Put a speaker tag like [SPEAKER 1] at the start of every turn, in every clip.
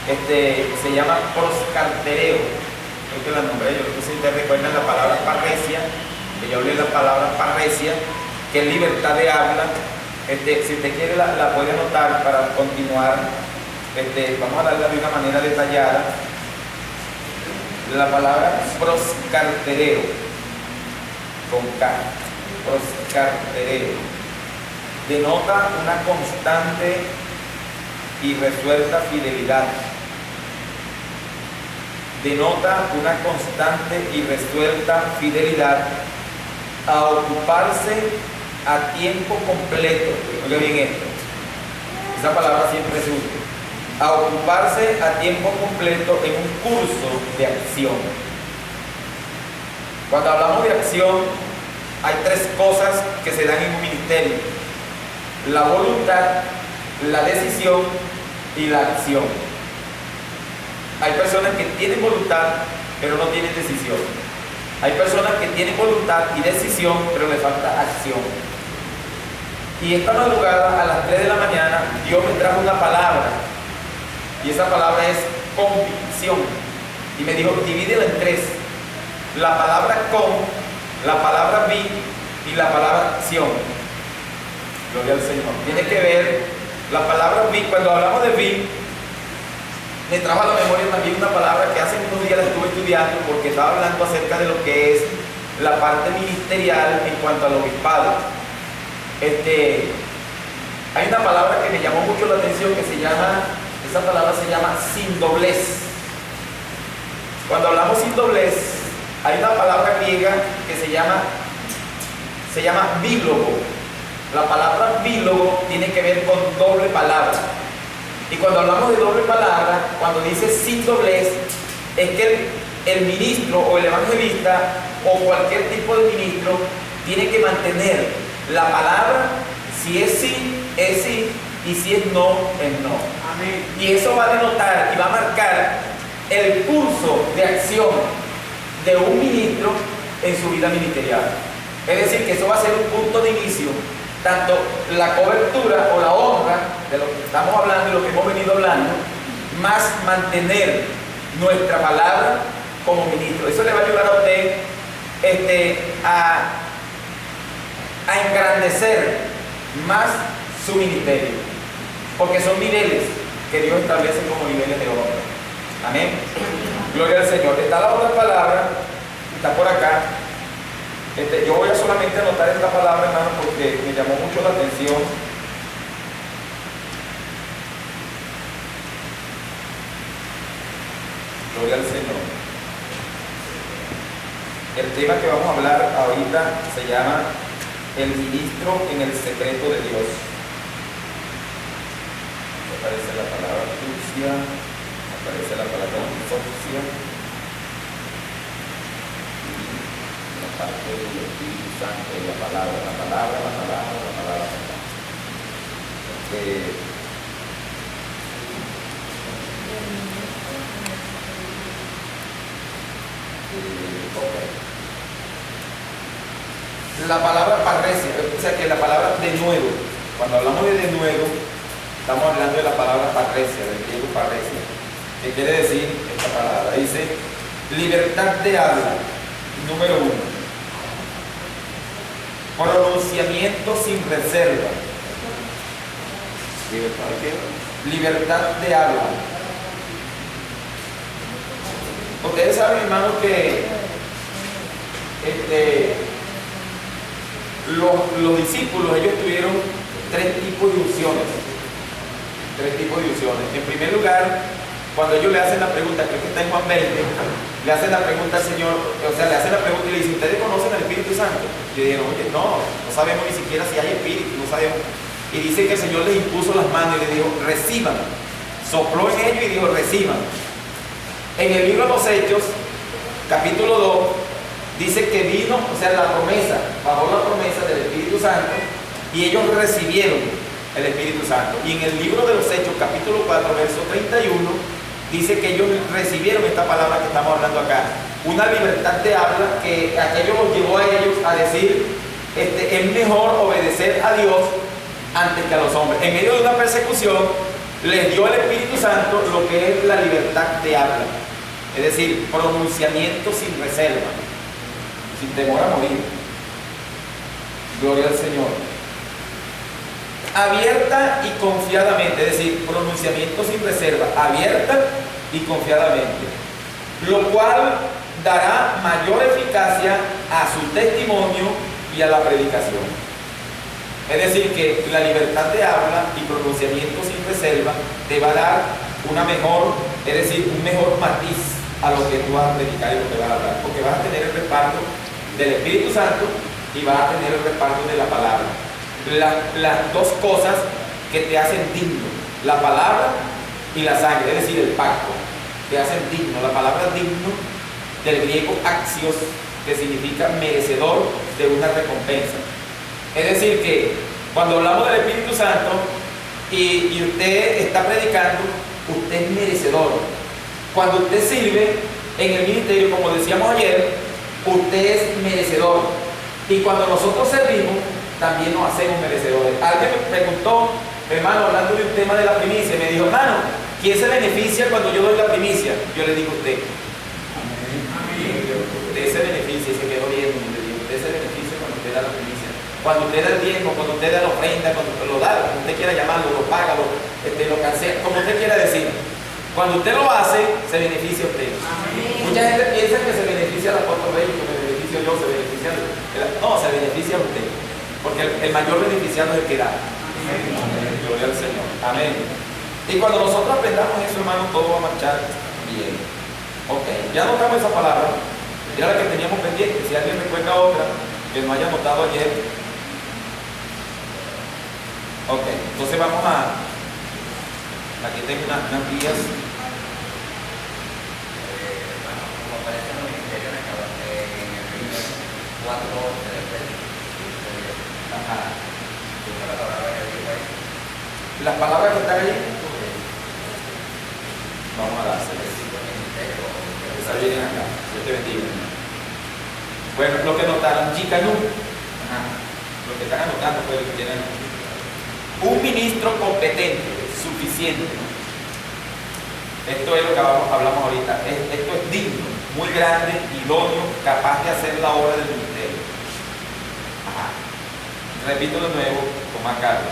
[SPEAKER 1] se llama proscartereo. Creo que la nombré, yo no sé si ustedes recuerdan la palabra parresia, que yo hablé de la palabra parresia, que es libertad de habla. Si usted quiere la puede anotar para continuar. Vamos a darla de una manera detallada. La palabra proscartereo, con K, proscartereo, denota una constante y resuelta fidelidad. Denota una constante y resuelta fidelidad a ocuparse a tiempo completo. Oiga bien esto, esa palabra siempre se usa. A ocuparse a tiempo completo en un curso de acción. Cuando hablamos de acción, hay tres cosas que se dan en un ministerio: la voluntad, la decisión y la acción. Hay personas que tienen voluntad, pero no tienen decisión. Hay personas que tienen voluntad y decisión, pero les falta acción. Y esta madrugada, a las 3 de la mañana, Dios me trajo una palabra. Y esa palabra es convicción. Y me dijo, divídela en tres: la palabra con, la palabra vi y la palabra acción. Gloria al Señor. Tiene que ver la palabra vi. Cuando hablamos de vi, me trajo a la memoria también una palabra que hace unos días la estuve estudiando, porque estaba hablando acerca de lo que es la parte ministerial en cuanto al obispado. Hay una palabra que me llamó mucho la atención, que se llama, esa palabra se llama sin doblez. Cuando hablamos sin doblez, hay una palabra griega que se llama bílogo. La palabra bílogo tiene que ver con doble palabra. Y cuando hablamos de doble palabra, cuando dice sin doblez, es que el ministro o el evangelista o cualquier tipo de ministro tiene que mantener la palabra. Si es sí, es sí, y si es no, es no.
[SPEAKER 2] Amén.
[SPEAKER 1] Y eso va a denotar y va a marcar el curso de acción de un ministro en su vida ministerial. Es decir, que eso va a ser un punto de inicio, tanto la cobertura o la honra de lo que estamos hablando y lo que hemos venido hablando, más mantener nuestra palabra como ministro. Eso le va a ayudar a usted a engrandecer más su ministerio, porque son niveles que Dios establece como niveles de honra. Amén. Gloria al Señor. Está la otra palabra, está por acá. Yo voy a solamente anotar esta palabra, hermano, porque me llamó mucho la atención. Gloria al Señor. El tema que vamos a hablar ahorita se llama el ministro en el secreto de Dios. Aparece la palabra astucia, aparece la palabra consorcia, y la parte del Espíritu Santo y la palabra. La palabra parresia, o sea que la palabra de nuevo, cuando hablamos de nuevo, estamos hablando de la palabra parresia, del griego parresia, que quiere decir esta palabra. Dice libertad de habla, número 1. Pronunciamiento sin reserva. ¿Libertad de qué? Libertad de habla. Ustedes saben, hermanos, que los discípulos, ellos tuvieron tres tipos de unciones. En primer lugar, cuando ellos le hacen la pregunta, creo que está en Juan 20, le hacen la pregunta al Señor, o sea, le hacen la pregunta y le dicen, ¿ustedes conocen al Espíritu Santo? Y le dijeron, oye, no sabemos ni siquiera si hay Espíritu, no sabemos. Y dice que el Señor les impuso las manos y les dijo, reciban. Sopló en ellos y dijo, reciban. En el libro de los Hechos, capítulo 2, dice que vino, o sea, la promesa, bajó la promesa del Espíritu Santo y ellos recibieron el Espíritu Santo. Y en el libro de los Hechos, capítulo 4, verso 31, dice que ellos recibieron esta palabra que estamos hablando acá. Una libertad de habla que aquello los llevó a ellos a decir, es mejor obedecer a Dios antes que a los hombres. En medio de una persecución, les dio el Espíritu Santo lo que es la libertad de habla, es decir, pronunciamiento sin reserva, sin temor a morir. Gloria al Señor. Abierta y confiadamente, es decir, pronunciamiento sin reserva, abierta y confiadamente, lo cual dará mayor eficacia a su testimonio y a la predicación. Es decir, que la libertad de habla y pronunciamiento sin reserva te va a dar una mejor, es decir, un mejor matiz a lo que tú vas a predicar y lo que vas a hablar, porque vas a tener el respaldo del Espíritu Santo y vas a tener el respaldo de la palabra. Las dos cosas que te hacen digno, la palabra y la sangre, es decir, el pacto, te hacen digno. La palabra digno, del griego axios, que significa merecedor de una recompensa. Es decir, que cuando hablamos del Espíritu Santo y usted está predicando, usted es merecedor. Cuando usted sirve en el ministerio, como decíamos ayer, usted es merecedor. Y cuando nosotros servimos, también nos hacemos merecedores. Alguien me preguntó, hermano, hablando de un tema de la primicia, me dijo, hermano, ¿quién se beneficia cuando yo doy la primicia? Yo le digo a usted. Usted se beneficia, y se quedó viendo, usted se beneficia cuando usted da la primicia. Cuando usted da el diezmo, cuando usted da la ofrenda, cuando usted lo da, como usted quiera llamarlo, lo paga, lo cancela, como usted quiera decir. Cuando usted lo hace, se beneficia usted. Mucha gente piensa que se beneficia al apóstol Rey, que me beneficio yo, se beneficia. No, se beneficia usted. Porque el mayor beneficiado es el que da. Gloria al Señor. Amén. Y cuando nosotros aprendamos eso, hermano, todo va a marchar bien. Ok, ya notamos esa palabra. Era la que teníamos pendiente. Si alguien recuerda otra que no haya notado ayer. Ok, entonces vamos a. Aquí tengo unas guías.
[SPEAKER 2] Como aparece en el ministerio en el primer 4
[SPEAKER 1] Ajá. Las palabras que están allí, vamos a dárselas. Esas vienen acá. Dios te bendiga. Bueno, lo que notaron, Yikanú. Lo que están anotando fue lo que tienen. Un ministro competente, suficiente. Esto es lo que hablamos ahorita. Esto es digno, muy grande, idóneo, capaz de hacer la obra del ministerio. Repito de nuevo con más calma.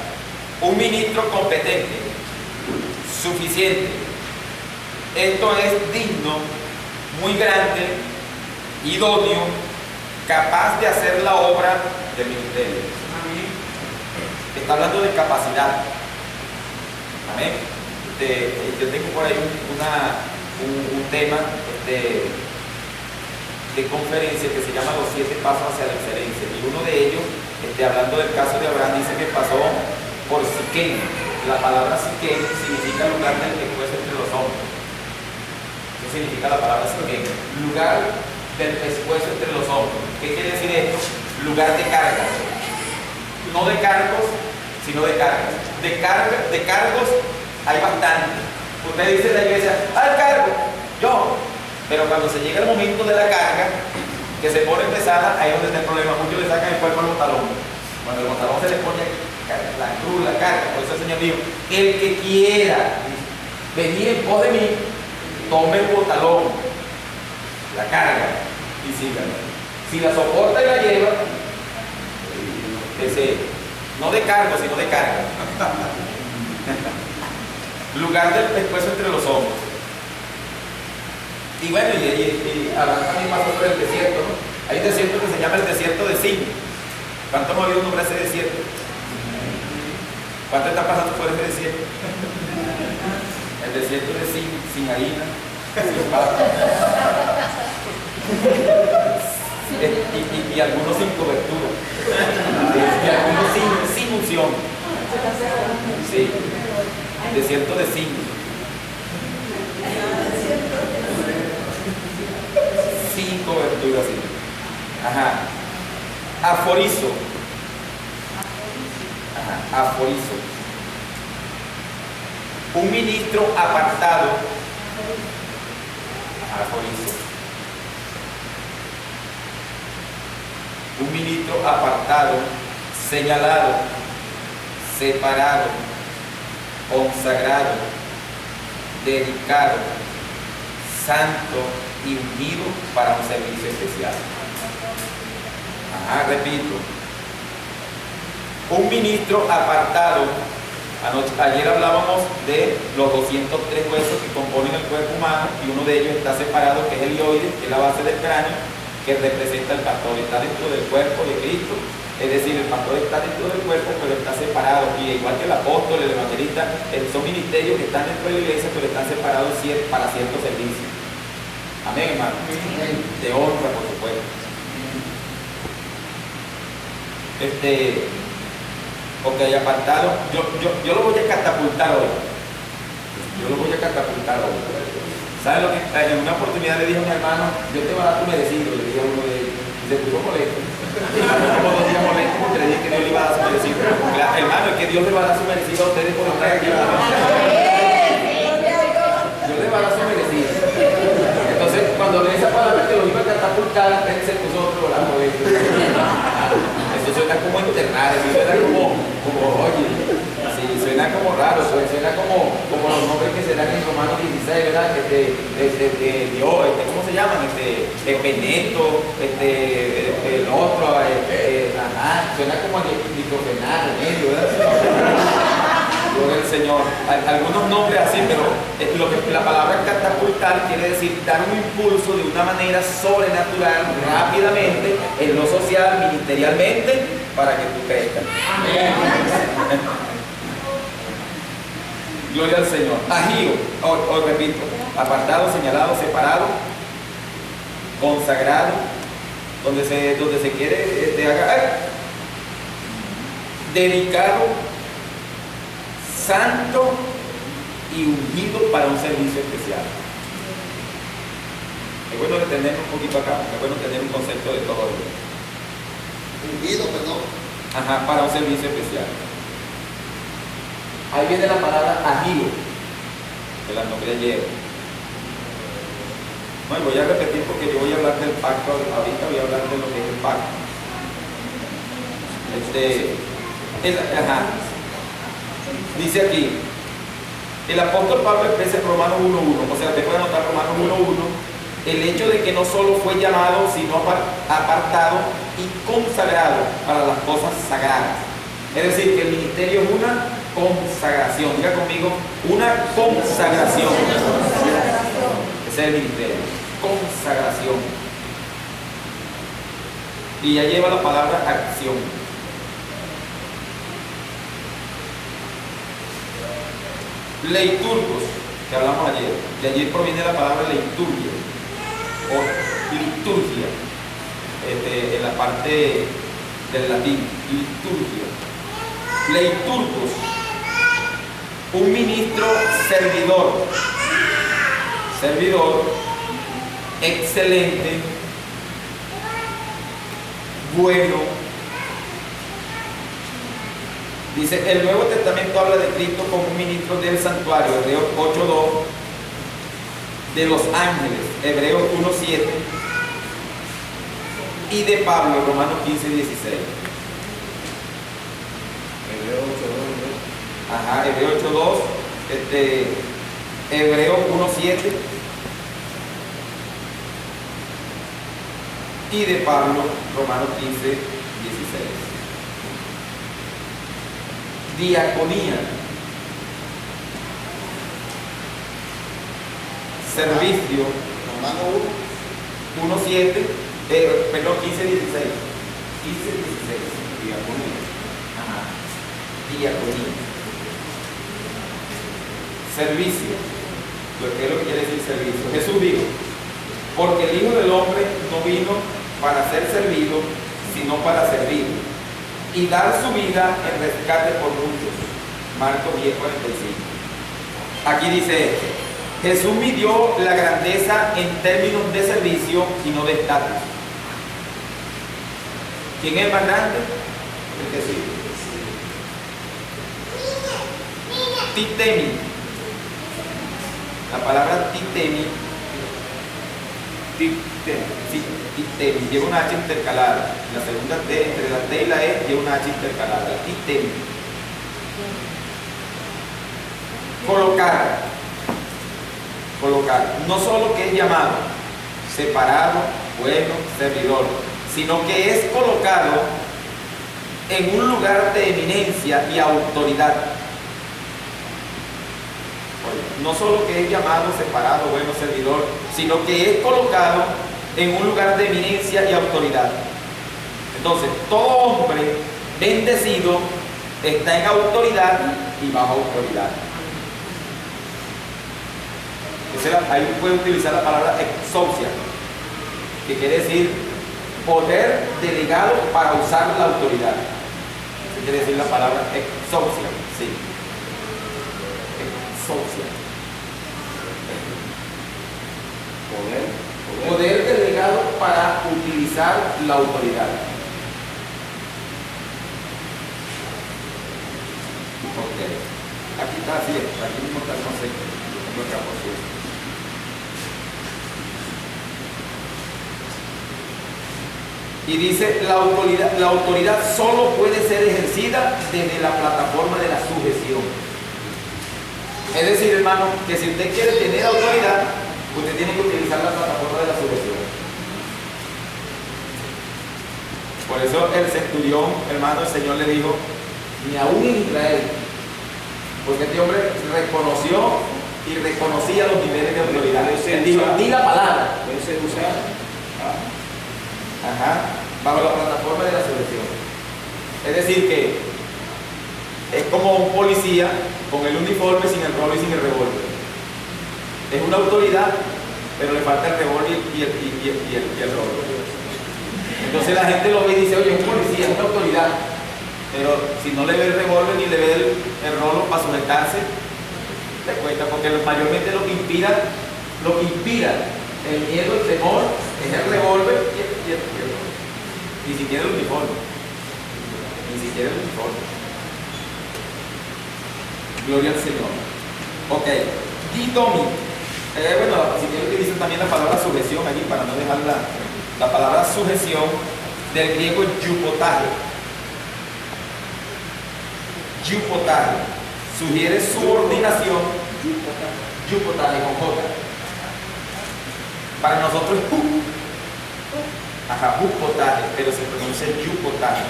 [SPEAKER 1] Un ministro competente, suficiente. Esto es digno, muy grande, idóneo, capaz de hacer la obra del ministerio. Amén. Está hablando de capacidad. Amén. Yo tengo por ahí un tema de conferencia que se llama Los 7 pasos hacia la excelencia. Y uno de ellos, hablando del caso de Abraham, dice que pasó por Siquén. La palabra Siquén significa lugar del pescuezo entre los hombres. ¿Qué significa la palabra Siquén? Lugar del pescuezo entre los hombres. ¿Qué quiere decir esto? Lugar de cargas. No de cargos, sino de cargas. De cargos hay bastante. Usted dice en la iglesia, al cargo, yo. Pero cuando se llega el momento de la carga, que se pone pesada, ahí es donde está el problema. Muchos le sacan el cuerpo al botalón. Cuando el botalón se le pone la cruz, la carga. Por eso el Señor dijo, el que quiera venir en pos de mí, tome el botalón, la carga, y síganlo. Si la soporta y la lleva, no de cargo, sino de carga. Lugar del pescuezo entre los hombros. Y bueno, y Abraham también pasó por el desierto, ¿no? Hay un desierto que se llama el desierto de Sin. ¿Cuántos hemos oído nombrar ese desierto? ¿Cuántos están pasando por ese desierto? El desierto de sin harina, sin papa. Y algunos sin cobertura. Y algunos sin unción. Sí. El desierto de Sin. Sin cobertura, sí. Ajá. Aforizo. Ajá. Aforizo. Un ministro apartado. Aforizo. Un ministro apartado, señalado, separado, consagrado, dedicado, santo y ungido para un servicio especial. Repito, un ministro apartado. Ayer hablábamos de los 203 huesos que componen el cuerpo humano y uno de ellos está separado, que es el hioides, que es la base del cráneo, que representa al pastor. Está dentro del cuerpo de Cristo, es decir, el pastor está dentro del cuerpo, pero está separado. Y igual que el apóstol, el evangelista, son ministerios que están dentro de la iglesia, pero están separados para ciertos servicios. Amén, hermano. De honra, por supuesto. Ok, apartado. Yo lo voy a catapultar hoy. ¿Sabes lo que? En una oportunidad le dije a un hermano, yo te voy a dar tu merecido, le dije a uno de ellos. Y se puso molesto. Como 2 días molesto porque le dije que Dios le iba a dar su merecido. Claro, hermano, es que Dios le va a dar su merecido a ustedes por estar aquí. Dios le va a dar su merecido. Entonces, cuando leí esa palabra que lo iba a catapultar, él se puso otro lado. Eso suena como enterrar, eso suena como oye, sí, suena como raro, suena como los nombres que se dan en Romanos 16, ¿verdad? Dios, ¿cómo se llaman? Peneto, el otro, suena como diclofenac, ¿verdad? Gloria al Señor. Algunos nombres así, pero la palabra catapultar quiere decir dar un impulso de una manera sobrenatural, rápidamente, en lo social, ministerialmente, para que tú crezcas. Amén. Gloria al Señor. Agío, os repito, apartado, señalado, separado, consagrado, donde se quiere dedicado, santo y ungido para un servicio especial. Es bueno detenernos un poquito acá, es bueno tener un concepto de todo ello.
[SPEAKER 3] Ungido, perdón.
[SPEAKER 1] Para un servicio especial. Ahí viene la palabra agío, que la nombré ayer. Bueno, voy a repetir porque yo voy a hablar del pacto, ahorita voy a hablar de lo que es el pacto. Dice aquí, el apóstol Pablo expresa en Romanos 1.1, o sea, te puede anotar Romanos 1.1, el hecho de que no solo fue llamado, sino apartado y consagrado para las cosas sagradas. Es decir, que el ministerio es una consagración. Diga conmigo, una consagración. Ese es el ministerio, consagración. Y ya lleva la palabra acción. Leiturgos, que hablamos ayer. De allí proviene la palabra liturgia o liturgia, en la parte del latín, liturgia. Leiturgos, un ministro servidor, excelente, bueno. Dice, el Nuevo Testamento habla de Cristo como un ministro del santuario, Hebreos 8.2, de los ángeles, Hebreos 1.7, y de Pablo, Romanos 15.16.
[SPEAKER 3] Hebreos 8.2.
[SPEAKER 1] Hebreos 8.2, Hebreos 1.7, y de Pablo, Romanos 15.16. Diaconía, servicio,
[SPEAKER 3] Romanos
[SPEAKER 1] 1.7, perdón, 15.16, diaconía, diaconía, servicio, ¿qué es lo que quiere decir servicio? Jesús dijo, porque el Hijo del Hombre no vino para ser servido, sino para servir y dar su vida en rescate por muchos. Marcos 10:45. Aquí dice, Jesús midió la grandeza en términos de servicio y no de estatus. ¿Quién es el más grande? El que sirve. Titemi. La palabra titemi lleva una H intercalada. La segunda T, entre la T y la E, lleva una H intercalada. Titemi. Colocar. Colocar. No solo que es llamado, separado, bueno, servidor, sino que es colocado en un lugar de eminencia y autoridad. Oye, no solo que es llamado, separado, bueno, servidor, sino que es colocado en un lugar de eminencia y autoridad. Entonces, todo hombre bendecido está en autoridad y bajo autoridad. Ahí puede utilizar la palabra exousia, que quiere decir poder delegado para usar la autoridad. Eso quiere decir la palabra exousia, sí. Exousia. Poder delegado para utilizar la autoridad. Ok. Aquí está así, aquí mismo está el concepto. Y dice, la autoridad solo puede ser ejercida desde la plataforma de la sujeción. Es decir, hermano, que si usted quiere tener autoridad, usted tiene que utilizar la plataforma de la sujeción. Por eso el centurión, hermano, el Señor le dijo, ni aún en Israel, porque este hombre reconoció y reconocía los niveles de autoridad. Él dijo, di la palabra.
[SPEAKER 3] Puede ser usado.
[SPEAKER 1] Bajo la plataforma de la sujeción. Es decir que es como un policía con el uniforme, sin el rolo y sin el revólver. Es una autoridad, pero le falta el revólver y el rolo. Entonces la gente lo ve y dice, oye, es un policía, es una autoridad. Pero si no le ve el revólver ni le ve el rolo para sujetarse, le cuesta, porque mayormente lo que inspira el miedo, el temor, es el revólver y el rolo. Ni siquiera el uniforme. Ni siquiera el uniforme. Gloria al Señor. Ok. Didomi. Bueno, si quiero utilizar también la palabra sujeción allí para no dejar la palabra sujeción del griego yupotaje. Yupotaje. Sugiere subordinación. Yupotaje con J. Para nosotros es yupotaje, pero se pronuncia yupotaje.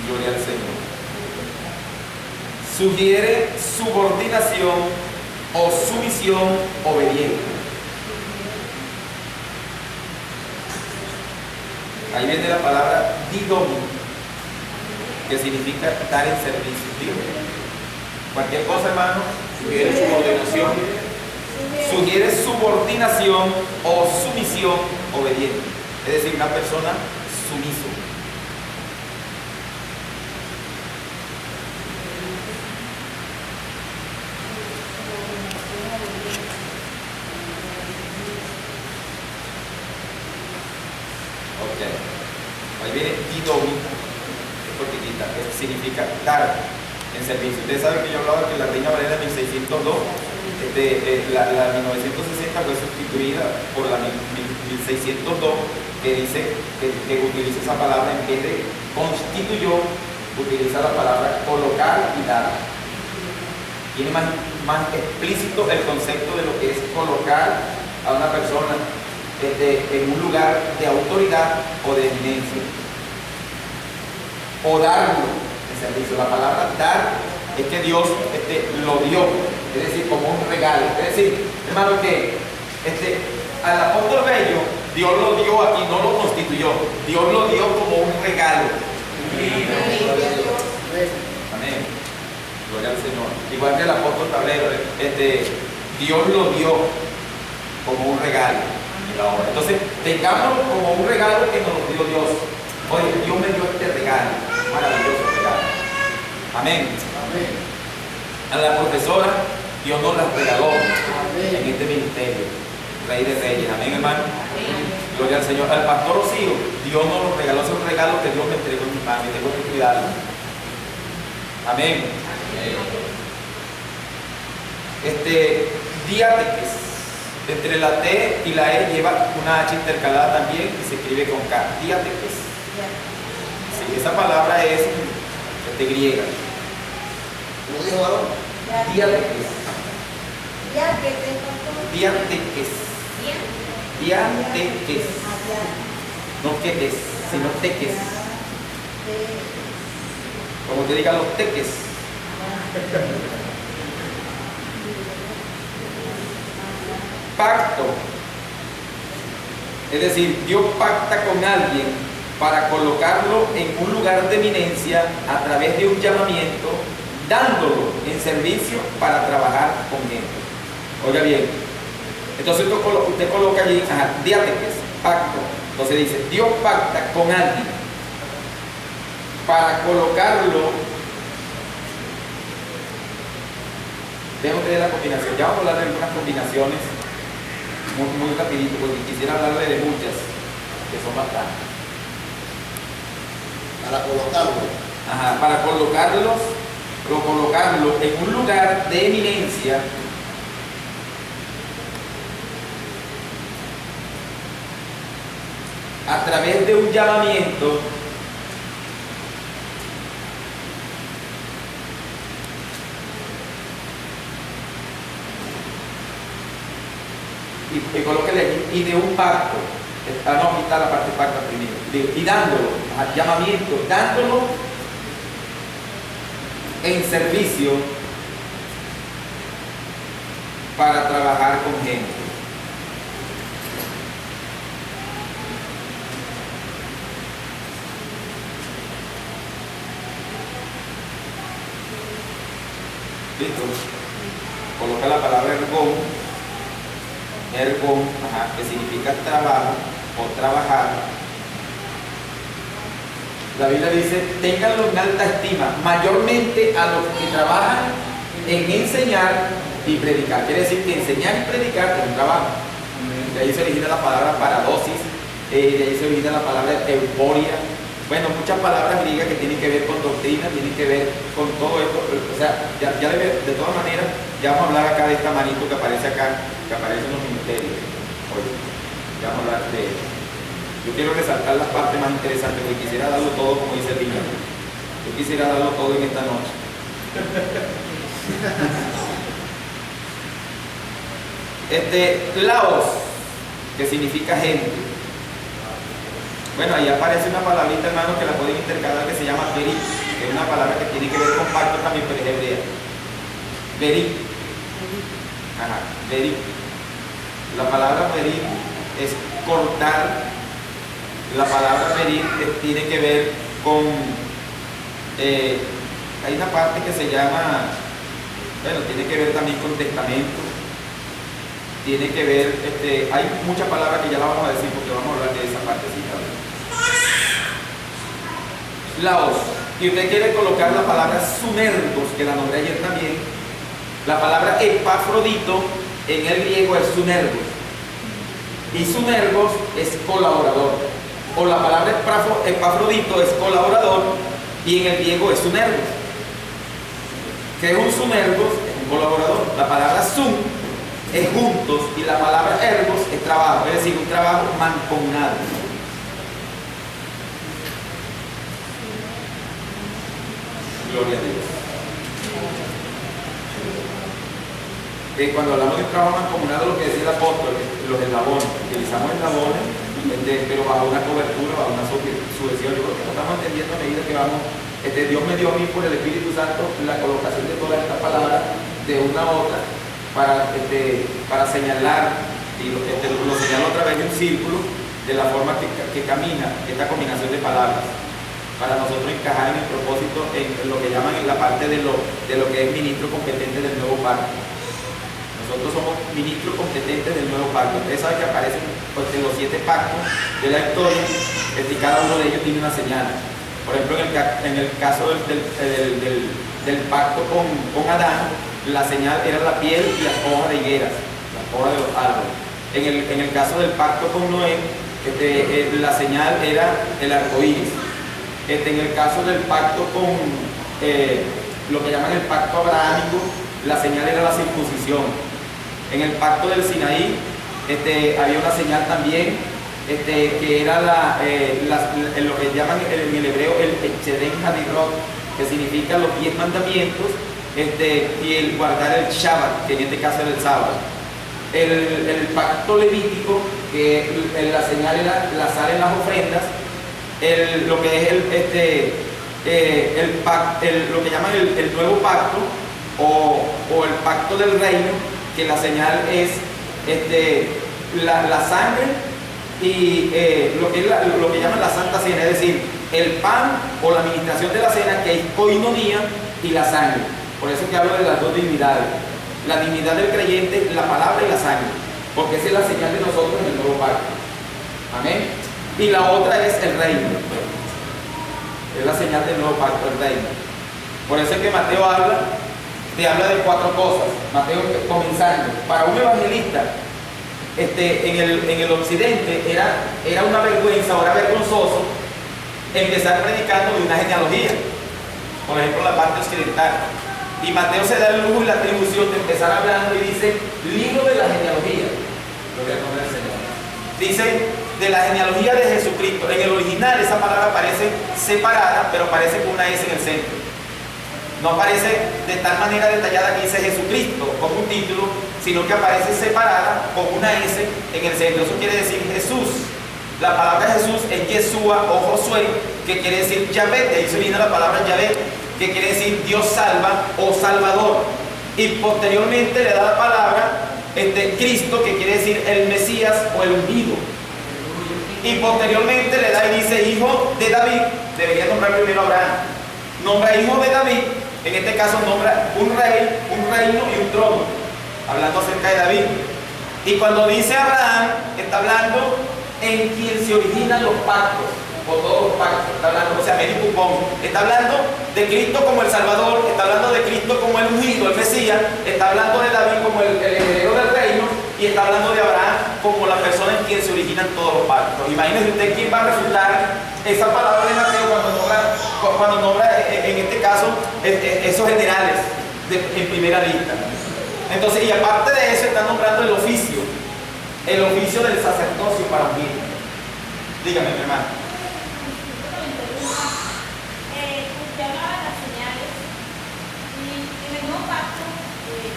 [SPEAKER 1] Gloria al Señor. Sugiere subordinación o sumisión obediente. Ahí viene la palabra didomi, que significa dar en servicio. Dígame. Cualquier cosa, hermano, sugiere subordinación. Sugiere subordinación o sumisión obediente. Es decir, una persona sumiso. Ok. Ahí viene didomi, es cortita, que significa dar en servicio. Ustedes saben que yo hablaba que la Reina Valera 1602, la 1960 fue sustituida por la 1602, que dice que utiliza esa palabra en vez de constituyó, utiliza la palabra colocar y dar. Tiene más explícito el concepto de lo que es colocar a una persona en un lugar de autoridad o de eminencia, o darlo en servicio. La palabra dar es que Dios lo dio, es decir, como un regalo. Es decir, hermano, que al apóstol Bello, Dios lo dio aquí, no lo constituyó, Dios lo dio como un regalo. Amén. Gloria al Señor. Igual que el apóstol Tablero, Dios lo dio como un regalo. Entonces, tengámoslo como un regalo que nos dio Dios. Oye, Dios me dio este regalo, maravilloso regalo. Amén.
[SPEAKER 3] Amén.
[SPEAKER 1] A la profesora, Dios nos las regaló
[SPEAKER 3] Amén.
[SPEAKER 1] en este ministerio. Rey de Reyes. Amén, hermano. Gloria al Señor. Al pastor Rocío, Dios nos lo regaló, es un regalo que Dios me entregó en mi mano y tengo que cuidarlo. Amén. Diáteques. Entre la T y la E lleva una H intercalada también y se escribe con K. Diáteques. Sí, esa palabra es griega.
[SPEAKER 3] ¿Cómo dijo varón?
[SPEAKER 1] Diáteques. Diáteques. Diáteques. No queques, sino teques. Como te digan los teques. Pacto. Es decir, Dios pacta con alguien para colocarlo en un lugar de eminencia a través de un llamamiento, dándolo en servicio para trabajar con gente. Oiga bien, entonces usted coloca allí, diáteques, pacto. Entonces dice, Dios pacta con alguien para colocarlo. Déjame ver la combinación. Ya vamos a hablar de algunas combinaciones muy rapidito, porque quisiera hablarle de muchas, que son bastantes.
[SPEAKER 3] Para colocarlo.
[SPEAKER 1] Para colocarlo en un lugar de eminencia, a través de un llamamiento y colóquele allí, y de un pacto. No, aquí está la parte pacto primero. Y dándolo, llamamiento, dándolo en servicio para trabajar con gente. ¿Listo? Coloca la palabra ergon, que significa trabajo o trabajar. La Biblia dice, ténganlo en alta estima, mayormente a los que trabajan en enseñar y predicar. Quiere decir que enseñar y predicar es un trabajo. De ahí se origina la palabra paradosis, de ahí se origina la palabra euforia. Bueno, muchas palabras griegas que tienen que ver con doctrina, tienen que ver con todo esto. O sea, de todas maneras, ya vamos a hablar acá de esta manito que aparece acá, que aparece en los ministerios. Hoy, ya vamos a hablar de eso. Yo quiero resaltar las partes más interesantes, porque quisiera darlo todo, como dice el niño. Yo quisiera darlo todo en esta noche. Laos, que significa gente. Bueno, ahí aparece una palabrita, hermano, que la pueden intercalar, que se llama berit, que es una palabra que tiene que ver con pacto también, pero es hebrea. Berit. Berit. La palabra berit es cortar. La palabra berit tiene que ver con... hay una parte que se llama... Bueno, tiene que ver también con testamento. Tiene que ver... hay muchas palabras que ya la vamos a decir, porque vamos a hablar de esa partecita. Laos. Y usted quiere colocar la palabra sunergos, que la nombré ayer también. La palabra epafrodito en el griego es sunergos. Y sunergos es colaborador. O la palabra epafrodito es colaborador y en el griego es sunergos. ¿Qué es un sunergos? Es un colaborador. La palabra sun es juntos y la palabra ergos es trabajo, es decir, un trabajo mancomunado. Gloria a Dios. Cuando hablamos de un trabajo mancomunado, lo que decía el apóstol, los eslabones, utilizamos eslabones, pero bajo una cobertura, bajo una sujeción. Yo creo que lo estamos entendiendo a medida que vamos. Dios me dio a mí por el Espíritu Santo la colocación de todas estas palabras de una a otra para señalar, y lo señalo a través de un círculo, de la forma que camina esta combinación de palabras, para nosotros encajar en el propósito, en lo que llaman en la parte de lo que es ministro competente del nuevo pacto. Nosotros somos ministros competentes del nuevo pacto. Ustedes saben que aparecen los 7 pactos de la historia, y cada uno de ellos tiene una señal. Por ejemplo, en el caso del pacto con Adán, la señal era la piel y las hojas de higueras, las hojas de los árboles. En el caso del pacto con Noé, la señal era el arco iris. En el caso del pacto con lo que llaman el pacto abrahámico, la señal era la circuncisión. En el pacto del Sinaí había una señal también que era lo que llaman en el hebreo el Echedén Hadirot, que significa los 10 mandamientos, y el guardar el Shabbat, que en este caso era el sábado. El pacto levítico, que la señal era la sal en las ofrendas, lo que es lo que llaman el nuevo pacto o el pacto del reino, que la señal es la sangre y lo que llaman la Santa Cena, es decir, el pan o la administración de la cena, que es koinonía, y la sangre. Por eso que hablo de las dos dignidades. La dignidad del creyente, la palabra y la sangre, porque esa es la señal de nosotros en el nuevo pacto. Amén. Y la otra es el reino. Es la señal del nuevo pacto, el reino. Por eso es que Mateo te habla de 4 cosas. Mateo, comenzando, para un evangelista en el occidente era una vergüenza, o era vergonzoso empezar predicando de una genealogía, por ejemplo la parte occidental. Y Mateo se da el lujo y la atribución de empezar hablando y dice libro de la genealogía. Gloria al nombre del Señor. Dice de la genealogía de Jesucristo. En el original esa palabra aparece separada, pero aparece con una S en el centro. No aparece de tal manera detallada que dice Jesucristo como un título, sino que aparece separada con una S en el centro. Eso quiere decir Jesús. La palabra Jesús es Yeshua o Josué, que quiere decir Yahvé. De ahí se viene la palabra Yahvé, que quiere decir Dios salva o Salvador. Y posteriormente le da la palabra Cristo, que quiere decir el Mesías o el ungido. Y posteriormente le da y dice hijo de David. Debería nombrar primero a Abraham. Nombra hijo de David. En este caso nombra un rey, un reino y un trono, hablando acerca de David. Y cuando dice Abraham, está hablando en quien se originan los pactos, o todos los pactos. Está hablando, o sea, está hablando de Cristo como el Salvador, está hablando de Cristo como el ungido, el Mesías, está hablando de David como el heredero del reino, y está hablando de Abraham como la persona en quien se originan todos los pactos. Imagínense usted quién va a refutar esa palabra de Mateo cuando nombra en este caso esos generales en primera lista. Entonces, y aparte de eso, está nombrando el oficio del sacerdocio para ungir. Dígame, mi hermano.
[SPEAKER 4] Usted hablaba de las señales y en el nuevo pacto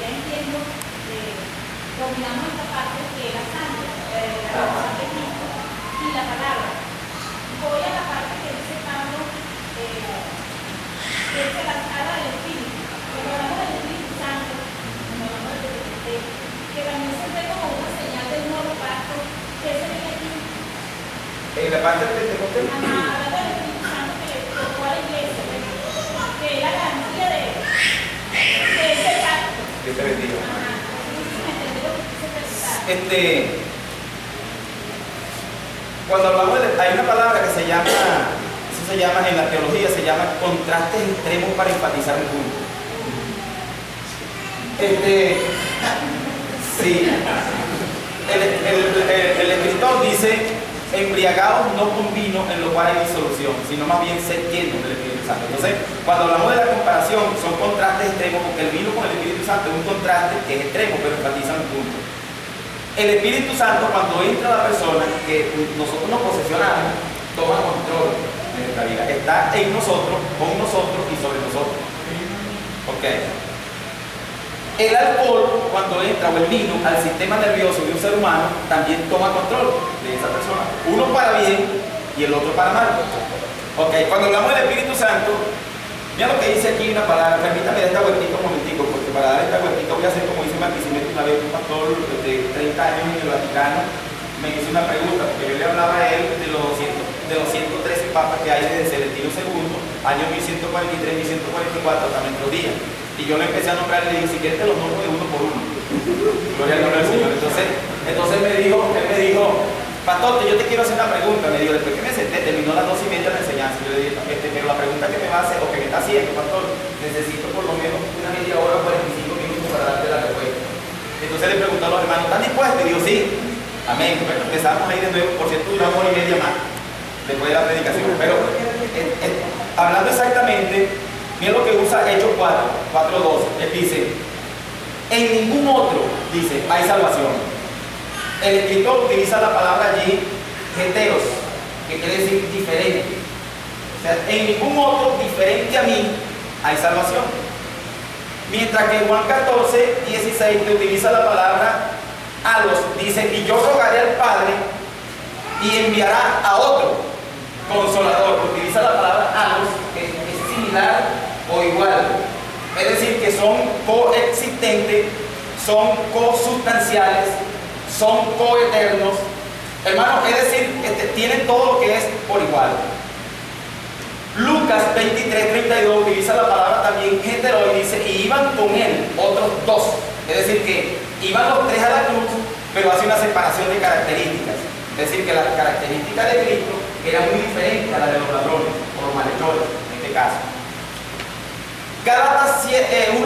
[SPEAKER 4] ya entiendo dominamos esta parte que es la sangre, la sangre de Cristo y la palabra. Voy a la parte que dice Pablo, que es la escala del Espíritu. Cuando hablamos del Espíritu Santo, cuando hablamos del Espíritu, que también se ve como una señal del nuevo pacto, que se ve aquí.
[SPEAKER 1] En la parte de
[SPEAKER 4] Hablando del Espíritu Santo que le tocó a la iglesia, que es la garantía de ese pacto.
[SPEAKER 1] Dios te bendiga. Cuando hablamos hay una palabra que se llama, eso se llama en la teología, se llama contrastes extremos para enfatizar un punto. Sí, el escritor dice: embriagados no con vino en lo cual hay disolución, sino más bien ser llenos del Espíritu Santo. Entonces, cuando hablamos de la comparación, son contrastes extremos, porque el vino con el Espíritu Santo es un contraste que es extremo, pero enfatiza un punto. El Espíritu Santo, cuando entra la persona, que nosotros nos posesionamos, toma control de nuestra vida. Está en nosotros, con nosotros y sobre nosotros. Ok. El alcohol, cuando entra, o el vino, al sistema nervioso de un ser humano, también toma control de esa persona. Uno para bien y el otro para mal. Ok, cuando hablamos del Espíritu Santo, mira lo que dice aquí una palabra. Permítame dar esta vueltita un momentico, porque para dar esta vueltita voy a hacer como hice Barquisimeto una vez. Un pastor de 30 años en el Vaticano me hizo una pregunta, porque yo le hablaba a él de los 113 papas que hay desde Celestino II, años 1143, 1144 hasta nuestros días. Y yo le empecé a nombrar y le dije: si quieres te los nombro de uno por uno. Gloria al nombre del Señor. Entonces él me dijo: pastor, yo te quiero hacer una pregunta. Me dijo, después que me senté, terminó las 2:30 la enseñanza. Yo le dije: pero la pregunta que me va a hacer, o que me está haciendo, pastor, necesito por lo menos una media hora, 45 minutos para darte la respuesta. Entonces le preguntó a los hermanos: ¿están dispuestos? Y digo: sí. Amén. Bueno, empezamos ahí de nuevo, por cierto, una hora y media más después de la predicación. Pero hablando exactamente, mira lo que usa Hechos 4:12. Él dice: en ningún otro, dice, hay salvación. El escritor utiliza la palabra allí, heteros, que quiere decir diferente. O sea, en ningún otro diferente a mí hay salvación. Mientras que Juan 14, 16 te utiliza la palabra alos, dice, y yo rogaré al Padre y enviará a otro consolador. Utiliza la palabra alos, que es similar o igual. Es decir, que son coexistentes, son consubstanciales, son coeternos. Hermanos, es decir, tienen todo lo que es por igual. Lucas 23, 32 utiliza la palabra también hetero y dice, y iban con él otros dos. Es decir, que iban los tres a la cruz, pero hace una separación de características. Es decir, que las características de Cristo eran muy diferentes a las de los ladrones o los malhechores, en este caso. Gálatas 1.7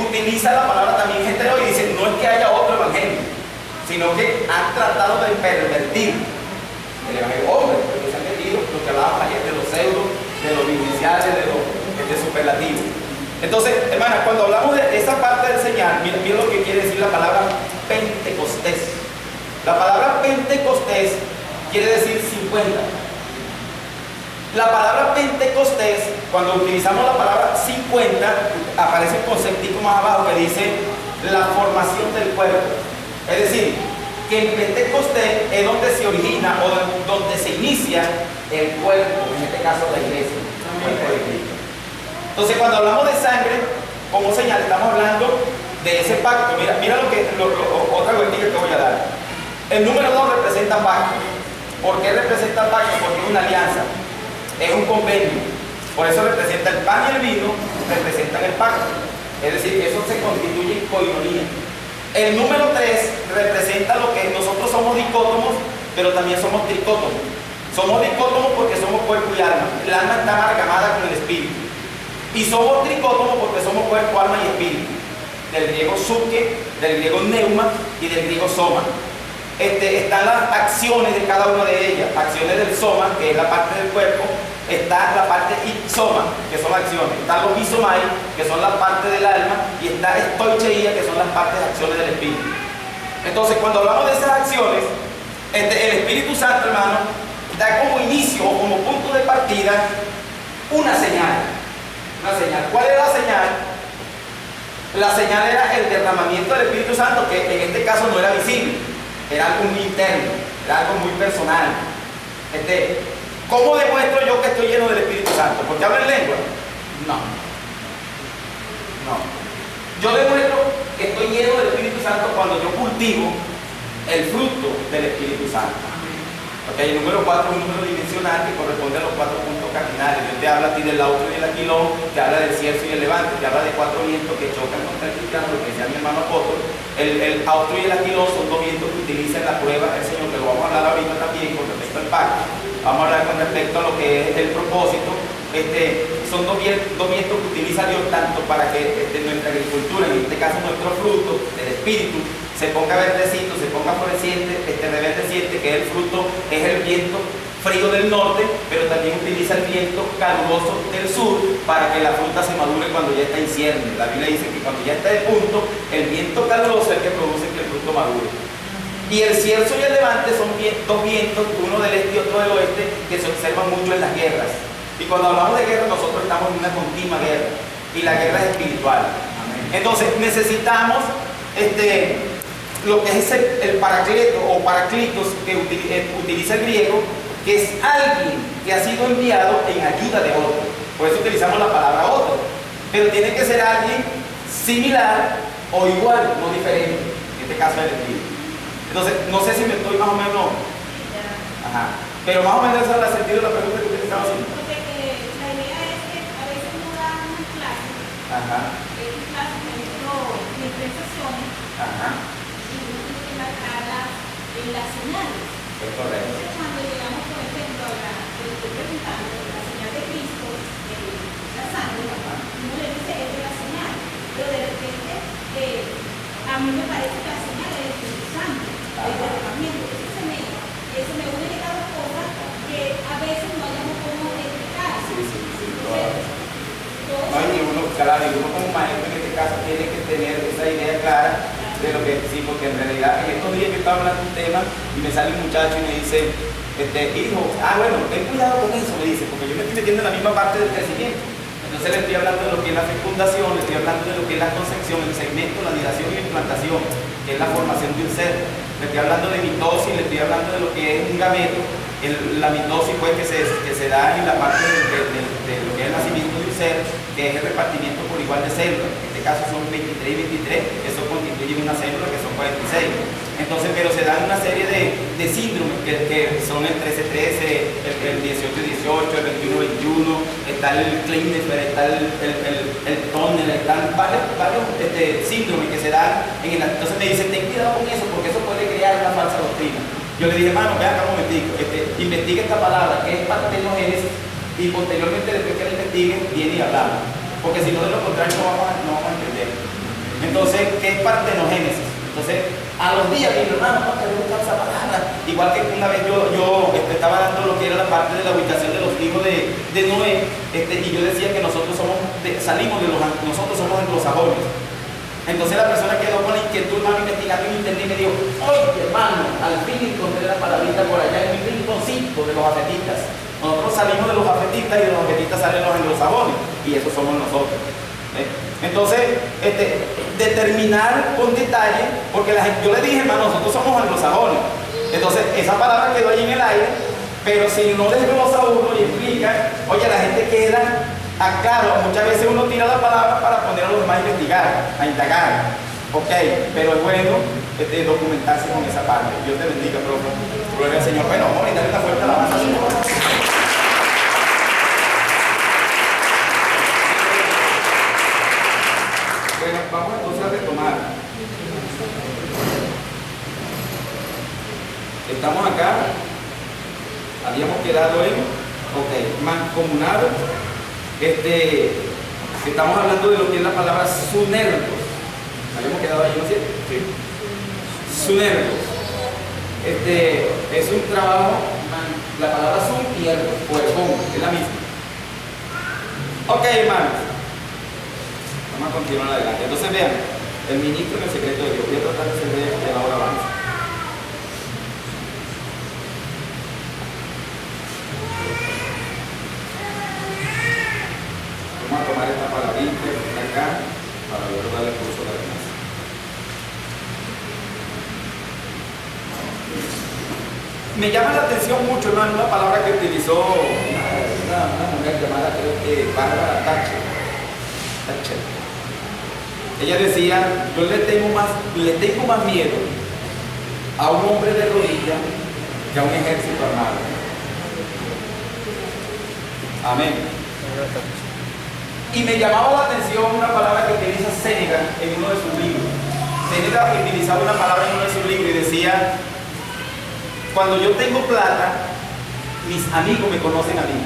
[SPEAKER 1] utiliza la palabra también hetero y dice, no es que haya otro evangelio, sino que han tratado de pervertir el evangelio. Hombre, porque se han metido lo que hablábamos ayer de los pseudos, de los iniciales, de los superlativos. Entonces, hermanas, cuando hablamos de esa parte del señal, miren lo que quiere decir la palabra Pentecostés. La palabra Pentecostés quiere decir 50. La palabra Pentecostés, cuando utilizamos la palabra 50, aparece un conceptico más abajo que dice la formación del cuerpo. Es decir, que en Pentecostés es donde se origina o donde se inicia el cuerpo, en este caso la iglesia, el cuerpo de Cristo. Entonces, cuando hablamos de sangre, como señal, estamos hablando de ese pacto. Mira otra vueltilla que voy a dar. El número 2 representa pacto. ¿Por qué representa pacto? Porque es una alianza, es un convenio. Por eso representa el pan y el vino, representan el pacto. Es decir, que eso se constituye en coinonía. El número 3 representa lo que nosotros somos dicótomos, pero también somos tricótomos. Somos dicótomos porque somos cuerpo y alma. El alma está amalgamada con el espíritu. Y somos tricótomos porque somos cuerpo, alma y espíritu. Del griego suke, del griego neuma y del griego soma. Están las acciones de cada una de ellas. Acciones del soma, que es la parte del cuerpo. Está la parte ipsoma, que son acciones. Están los isomai, que son la parte del alma. Y está estoicheia, que son las partes de acciones del espíritu. Entonces, cuando hablamos de esas acciones, el Espíritu Santo, hermano, da como inicio o como punto de partida una señal. Una señal. ¿Cuál era la señal? La señal era el derramamiento del Espíritu Santo, que en este caso no era visible, era algo muy interno, era algo muy personal. ¿Cómo demuestro yo que estoy lleno del Espíritu Santo? ¿Porque hablo en lengua? No. Yo demuestro que estoy lleno del Espíritu Santo cuando yo cultivo el fruto del Espíritu Santo. Okay, el número 4 es un número dimensional que corresponde a los 4 puntos cardinales. Dios te habla a ti del austro y el aquilón, te habla del cierzo y el levante, te habla de 4 vientos que chocan contra el cristiano, lo que decía mi hermano apóstol. El austro y el aquilón son 2 vientos que utiliza en la prueba del Señor, que lo vamos a hablar ahorita también con respecto al pacto. Vamos a hablar con respecto a lo que es el propósito. Son dos vientos que utiliza Dios tanto para que nuestra agricultura, en este caso nuestro fruto del Espíritu, se ponga verdecito, se ponga floreciente, reverdeciente, que el fruto es el viento frío del norte, pero también utiliza el viento caluroso del sur para que la fruta se madure cuando ya está en cierne. La Biblia dice que cuando ya está de punto, el viento caluroso es el que produce que el fruto madure. Y el cierzo y el levante son 2 vientos, uno del este y otro del oeste, que se observan mucho en las guerras. Y cuando hablamos de guerra, nosotros estamos en una continua guerra, y la guerra es espiritual. Entonces necesitamos lo que es el paracleto o paraclitos que utiliza el griego, que es alguien que ha sido enviado en ayuda de otro. Por eso utilizamos la palabra otro. Pero tiene que ser alguien similar o igual, no diferente. En este caso el Espíritu. Entonces, no sé si me estoy más o menos. Ajá. Pero más o menos ese es el sentido de la pregunta que usted estaba haciendo.
[SPEAKER 4] Porque la idea es que a veces uno da una clase.
[SPEAKER 1] Ajá.
[SPEAKER 4] Una clase, por ejemplo, de presentaciones.
[SPEAKER 1] Ajá.
[SPEAKER 4] Y uno tiene que marcarlas en las señales.
[SPEAKER 1] Es correcto.
[SPEAKER 4] Entonces, cuando llegamos, por ejemplo, a la que estoy preguntando, la señal de Cristo, la sangre, uno le dice es de la señal. Pero de repente, a mí me parece que la señal es el Espíritu Santo, el derramamiento. Eso me une a las cosas que a veces no hayamos cómo explicar.
[SPEAKER 1] No hay ninguno, claro, y uno como maestro en este caso tiene que tener esa idea clara de lo que sí, porque en realidad en estos días que estaba hablando de un tema y me sale un muchacho y me dice, hijo, bueno, ten cuidado con eso, me dice, porque yo me estoy metiendo en la misma parte del crecimiento. Entonces le estoy hablando de lo que es la fecundación, le estoy hablando de lo que es la concepción, el segmento, la nidación y la implantación, que es la formación de un ser. Le estoy hablando de mitosis, le estoy hablando de lo que es un gameto, la mitosis pues que se da en la parte de lo que es el nacimiento de un ser, que es el repartimiento por igual de células. En este caso son 23 y 23, eso constituye una célula que son 46. Entonces, pero se dan una serie de síndromes que son el 13-13, el 18-18, el 21-21, está el Klinefelter, está el Tunnel, están varios síndromes que se dan en el. Entonces me dice, ten cuidado con eso porque eso puede crear una falsa doctrina. Yo le dije, hermano, vean acá un momentico, investigue esta palabra, que es partenogénesis, y posteriormente después que la investigue, viene y habla. Porque si no, de lo contrario no vamos a entender. Entonces, ¿qué es partenogénesis? Entonces, a los días, mi hermano, no te gusta esa palabra. Igual que una vez yo estaba dando lo que era la parte de la ubicación de los hijos de Noé, y yo decía que nosotros somos anglosajones. Entonces la persona quedó con la inquietud, hermano, investigando en internet y me dijo, oye, hermano, al fin encontré la palabrita por allá en mi rinconcito de los afetistas. Nosotros salimos de los afetistas y de los afetistas salen los anglosajones, y eso somos nosotros. Entonces, determinar con detalle, porque yo le dije, hermano, nosotros somos anglosajones. Entonces, esa palabra quedó ahí en el aire, pero si no desglosa uno y explica, oye, la gente queda. Claro, muchas veces uno tira la palabra para poner a los demás a investigar, a indagar. Ok, pero es bueno documentarse con esa parte. Dios te bendiga, profe. Gloria al Señor. Bueno, vamos a darle una fuerte alabanza al Señor. Bueno, vamos entonces a retomar. Estamos acá. Habíamos quedado en, mancomunado. Estamos hablando de lo que es la palabra sunergos. Habíamos quedado ahí, ¿no es cierto? Sí. Sunergos. Es un trabajo, la palabra sun y ergos, o ergón, es la misma. Ok, hermanos. Vamos a continuar adelante. Entonces vean, el ministro en el secreto de Dios. Voy a tratar de ser de la hora avanza. Vamos a tomar esta palabrita que está acá para luego darle curso a la demás. Me llama la atención mucho, hermano, una palabra que utilizó una mujer llamada, creo que Bárbara Thatcher. Ella decía, yo le tengo más miedo a un hombre de rodillas que a un ejército armado. Amén. Y me llamaba la atención una palabra que utiliza Séneca en uno de sus libros. Séneca utilizaba una palabra en uno de sus libros y decía, cuando yo tengo plata, mis amigos me conocen a mí.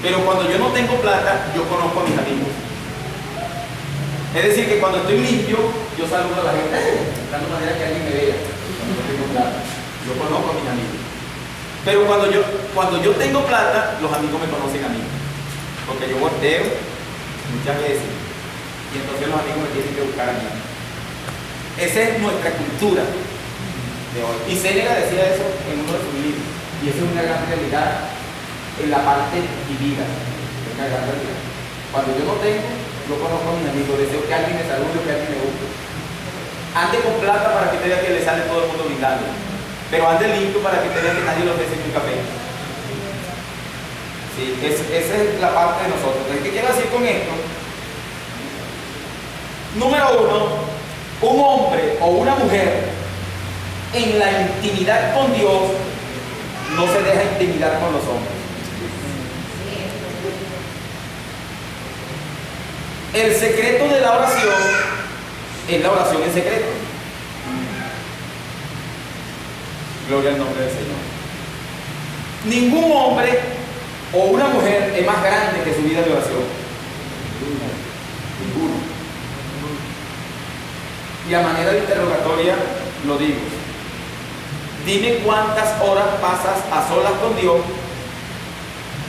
[SPEAKER 1] Pero cuando yo no tengo plata, yo conozco a mis amigos. Es decir, que cuando estoy limpio, yo saludo a la gente, de tal manera que alguien me vea. Cuando no tengo plata, yo conozco a mis amigos. Pero cuando yo tengo plata, los amigos me conocen a mí. Porque yo volteo muchas veces y entonces los amigos me tienen que buscar a mí. Esa es nuestra cultura de hoy. Y Séneca decía eso en uno de sus libros. Y eso es una gran realidad en la parte divina. Es una gran realidad. Cuando yo no tengo, yo conozco a mis amigos, deseo que alguien me salude o que alguien me busque. Ande con plata para que te vea que le sale todo el mundo brindando. Pero ande limpio para que te vea que nadie lo ofrece un café. Sí, esa es la parte de nosotros. ¿Qué quiero decir con esto? Número uno, un hombre o una mujer en la intimidad con Dios no se deja intimidar con los hombres. El secreto de la oración es la oración en secreto. Gloria al nombre del Señor. Ningún hombre o una mujer es más grande que su vida de oración. Ninguno. Y a manera de interrogatoria lo digo. Dime cuántas horas pasas a solas con Dios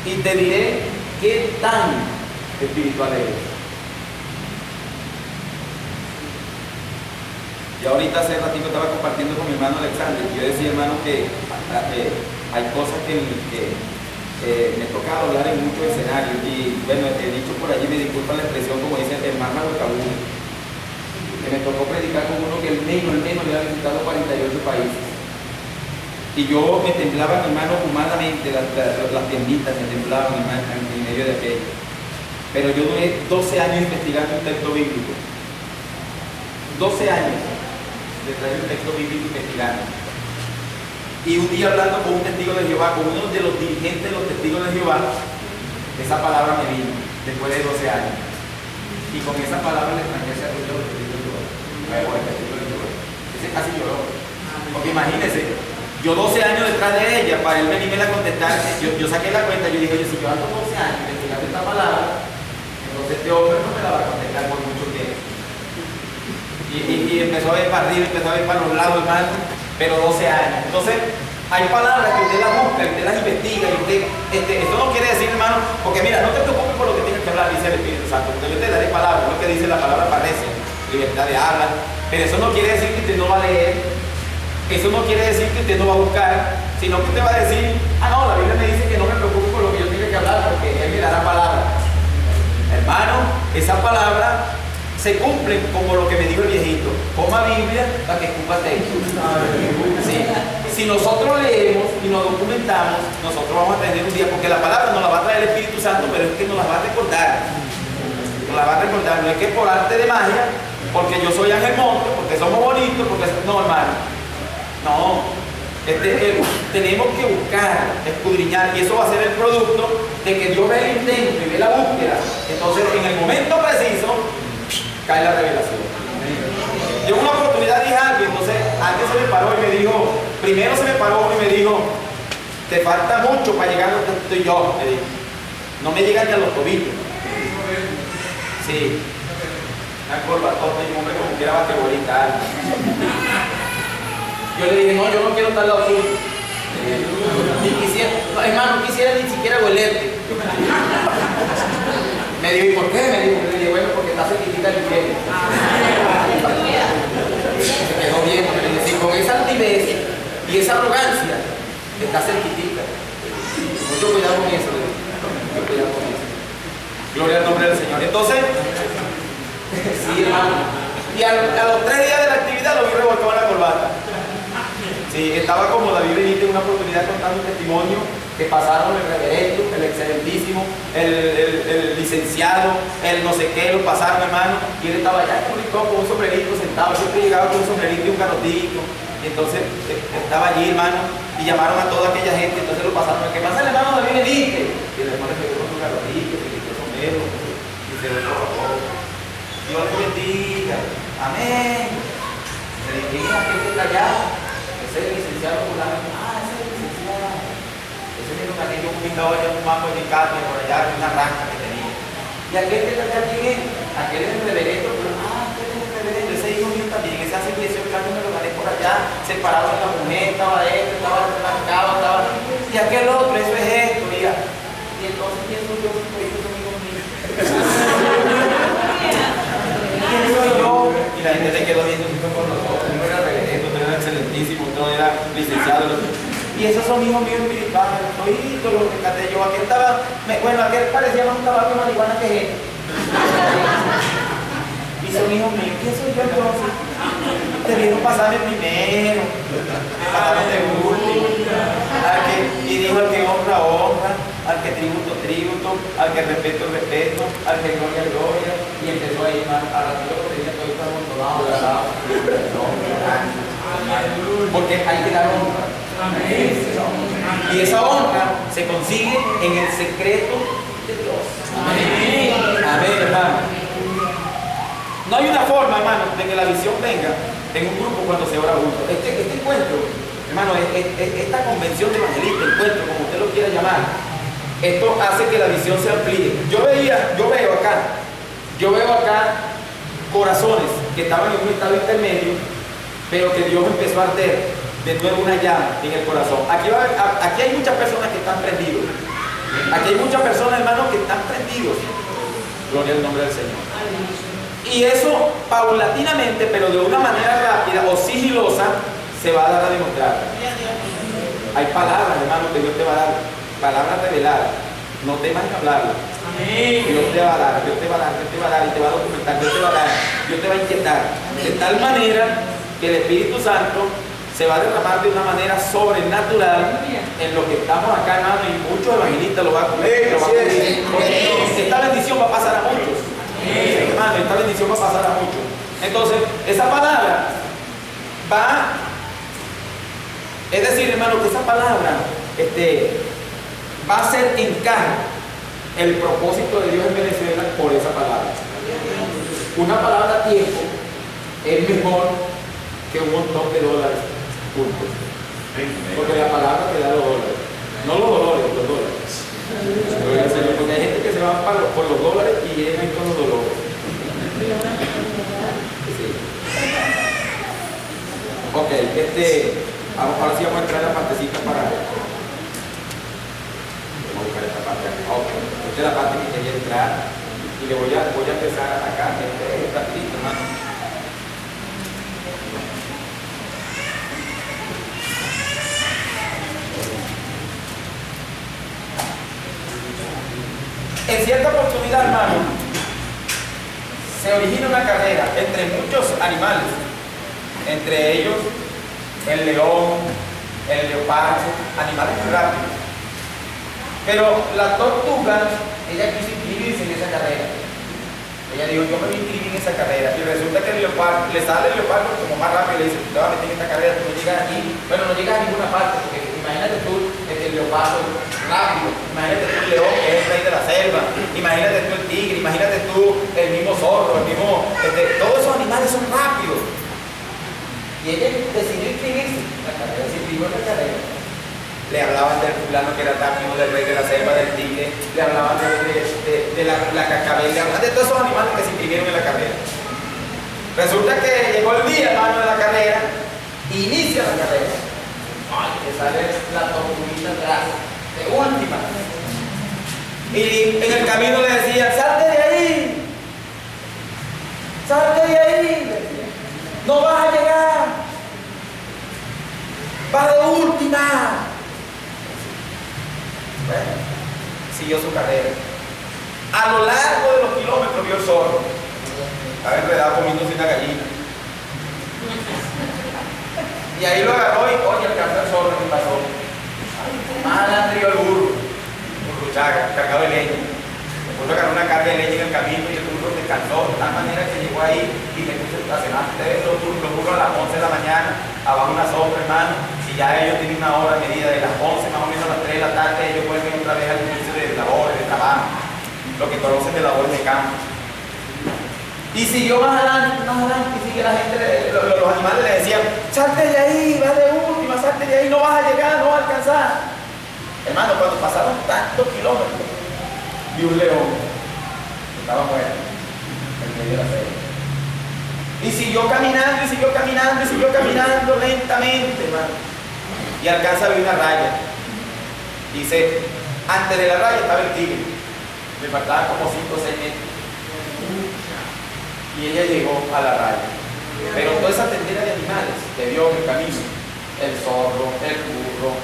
[SPEAKER 1] y te diré qué tan espiritual eres. Y ahorita hace ratito estaba compartiendo con mi hermano Alexander y yo decía, hermano, que hay cosas que Me he tocado hablar en muchos escenarios y bueno, he dicho por allí, me disculpan la expresión, como dicen, el más malo cabullo. Que me tocó predicar con uno que el menos había visitado 48 países. Y yo me temblaba, mi mano, humanamente, las piernitas me temblaban en medio de aquello. Pero yo duré 12 años investigando un texto bíblico. 12 años detrás de un texto bíblico investigando. Y un día hablando con un testigo de Jehová, con uno de los dirigentes de los testigos de Jehová, esa palabra me vino después de 12 años. Y con esa palabra le extrañé ese ruido de Jehová. Ese casi lloró. Porque imagínense, yo 12 años detrás de ella, para él venirme a contestar, yo saqué la cuenta, yo dije, oye, si yo ando 12 años investigando esta palabra, entonces este hombre no me la va a contestar por mucho tiempo. Y empezó a ver para arriba, empezó a ver para los lados, hermano, pero 12 años. Entonces, hay palabras que usted las busca, que usted las investiga, y usted, esto no quiere decir, hermano, porque mira, no te preocupes por lo que tienes que hablar, dice el Espíritu Santo, porque yo te daré palabras, lo que dice la palabra parece, libertad de habla, pero eso no quiere decir que usted no va a leer, eso no quiere decir que usted no va a buscar, sino que usted va a decir, ah no, la Biblia me dice que no me preocupe por lo que yo tenga que hablar, porque Él me dará palabras. Hermano, esa palabra se cumple como lo que me dijo el viejito, coma Biblia para que escupa texto. Sí. Si nosotros leemos y nos documentamos, nosotros vamos a tener un día, porque la palabra nos la va a traer el Espíritu Santo, pero es que nos la va a recordar. Nos la va a recordar, no es que por arte de magia, porque yo soy Ángel Monte, porque somos bonitos, porque no, hermano. No. Tenemos que buscar, escudriñar, y eso va a ser el producto de que Dios ve el intento y ve la búsqueda. Entonces, en el momento preciso, cae la revelación. Yo en una oportunidad dije algo, entonces alguien se me paró y me dijo, primero se me paró y me dijo, te falta mucho para llegar a donde estoy yo, me dijo. No me llegan ni a los tobillos. Sí. Una corbatota y un hombre como quiera basquetbolista. Yo le dije, no, yo no quiero estar al lado tuyo. Ni quisiera, no, hermano, no quisiera ni siquiera huelerte. Me dijo, ¿y por qué? Me dijo, le dije, bueno, porque está cerquita el infierno. Se quedó bien, me dice, si con esa altivez y esa arrogancia está cerquitita. Mucho cuidado con eso, mucho cuidado con eso. Gloria al nombre del Señor. Entonces, sí, hermano. Y a los 3 días de la actividad lo vi revolcado en la corbata. Sí, estaba como David Benítez en una oportunidad contando un testimonio que pasaron el reverendo, el excelentísimo, el licenciado, el no sé qué, lo pasaron, hermano, y él estaba allá con un sombrerito sentado, siempre llegaba con un sombrerito y un carotito, y entonces estaba allí, hermano, y llamaron a toda aquella gente, entonces lo pasaron, ¿qué pasa el hermano David Benítez? Y el hermano le pegó con su carotito, se quitó el sombrero, y se lo trabajó. Dios te bendiga, amén. Se le dije, ¿a qué está allá? Ese es el licenciado fulano. Ah, ese es el licenciado. Ese mismo que tenía un picado allá, un mango de carne por allá, una ranca que tenía. ¿Y aquel que está allá quién es? Aquel es el reverendo. Aquel es el reverendo. Ese hijo mío también. Ese hace 18 años me lo gané por allá, separado de la mujer, estaba esto, estaba arrancado, estaba. Y aquel otro, eso es esto, mira. Y entonces, ¿quién soy yo? Ellos son hijos míos. ¿Quién soy yo? Y la gente se quedó viendo por los ojos. Uno era reverendo, otro era excelentísimo, otro era licenciado. Y esos son hijos míos espirituales, todos los que canté yo. Aquel estaba, bueno, aquel parecía más un tabaco de marihuana que él. Y son hijos míos. ¿Quién soy yo entonces? Debieron pasarme primero, me pasaron de último. Y dijo al que honra, honra, al que tributo, tributo, al que respeto, respeto, al que gloria, gloria. Y empezó ahí, a ratito lo tenía todo abandonado, ¿verdad? Porque hay que dar honra. Y esa honra se consigue en el secreto de Dios. Amén, hermano. No hay una forma, hermano, de que la visión venga en un grupo cuando se ora juntos. Este encuentro, hermano, esta convención de evangelista, encuentro, como usted lo quiera llamar, esto hace que la visión se amplíe. Yo veo acá corazones que estaban en un estado intermedio, pero que Dios empezó a arder de nuevo una llama en el corazón. Aquí hay muchas personas que están prendidos. Aquí hay muchas personas, hermanos, que están prendidos. Gloria al nombre del Señor. Y eso paulatinamente, pero de una manera rápida o sigilosa, se va a dar a demostrar. Hay palabras, hermano, que Dios te va a dar. palabra revelada. No temas en hablarla. Dios te va a dar, Dios te va a dar, Dios te va a dar, y te va a documentar, Dios te va a dar, Dios te va a inquietar. De tal manera que el Espíritu Santo se va a derramar de una manera sobrenatural en lo que estamos acá, hermano, y muchos evangelistas lo van a comer, lo van a comer. Porque esta bendición va a pasar a muchos. Hermano, esta bendición va a pasar a muchos. Entonces, esa palabra va, es decir, hermano, que esa palabra va a hacer encaje el propósito de Dios en Venezuela por esa palabra. Una palabra a tiempo es mejor que un montón de dólares juntos. Porque la palabra te da los dólares. No los dolores, los dólares. Porque hay gente que se va por los dólares y llegan con los dolores. Sí. Ok, ahora sí vamos a entrar a la partecita para... Vamos a buscar esta parte acá. Ok, esta es la parte que quería entrar y le voy a empezar a atacar. Esta pista, hermano. En cierta oportunidad, hermano, se origina una carrera entre muchos animales, entre ellos el león, el leopardo, animales muy rápidos. Pero la tortuga, ella quiso inscribirse en esa carrera. Ella dijo, yo me voy a inscribir en esa carrera. Y resulta que el leopardo, le sale el leopardo como más rápido y le dice, te vas a meter en esta carrera, tú no llegas aquí. Bueno, no llegas a ninguna parte, porque imagínate tú el leopardo rápido, imagínate tú el león que es el rey de la selva, imagínate tú el tigre, imagínate tú el mismo zorro, el mismo, todos esos animales son rápidos. Y ella decidió inscribirse en la carrera, se inscribió en la carrera. Le hablaban del fulano que era rápido, del rey de la selva, del tigre, le hablaban de la cascabel, le hablaban de todos esos animales que se inscribieron en la carrera. Resulta que llegó el día, hermano, de la carrera, inicia la carrera. Ay, que sale la tortuguita atrás, de última. Y en el camino le decían, salte de ahí, salte de ahí, le decían. No vas a llegar, va de última. Bueno, siguió su carrera. A lo largo de los kilómetros vio el zorro. Estaba enredado comiéndose una gallina. Y ahí lo agarró y, oye, alcanzó el zorro, ¿qué pasó? Más adelante vio el burro, un ruchaga, cargado de leña. Le puso a ganar una carga de leña en el camino y el burro descansó de tal manera que llegó ahí y le puso a cenar. Ustedes los burros a las 11 de la mañana, abajo una sombra, hermano. Ya ellos tienen una hora medida de las 11 más o menos a las 3 de la tarde, ellos vuelven otra vez al inicio de labores, de trabajo, lo que conocen de labores de campo. Y siguió más adelante, y sigue la gente, los animales le decían, salte de ahí, vas de última, salte de ahí, no vas a llegar, no vas a alcanzar. Hermano, cuando pasaron tantos kilómetros, vi un león que estaba muerto en medio de la selva. Y siguió caminando, y siguió caminando, y siguió caminando lentamente, hermano. Y alcanza a ver una raya. Dice, antes de la raya estaba el tigre. Le faltaban como 5 o 6 metros. Y ella llegó a la raya. Pero toda esa tendera de animales que vio en el camino, el zorro, el burro,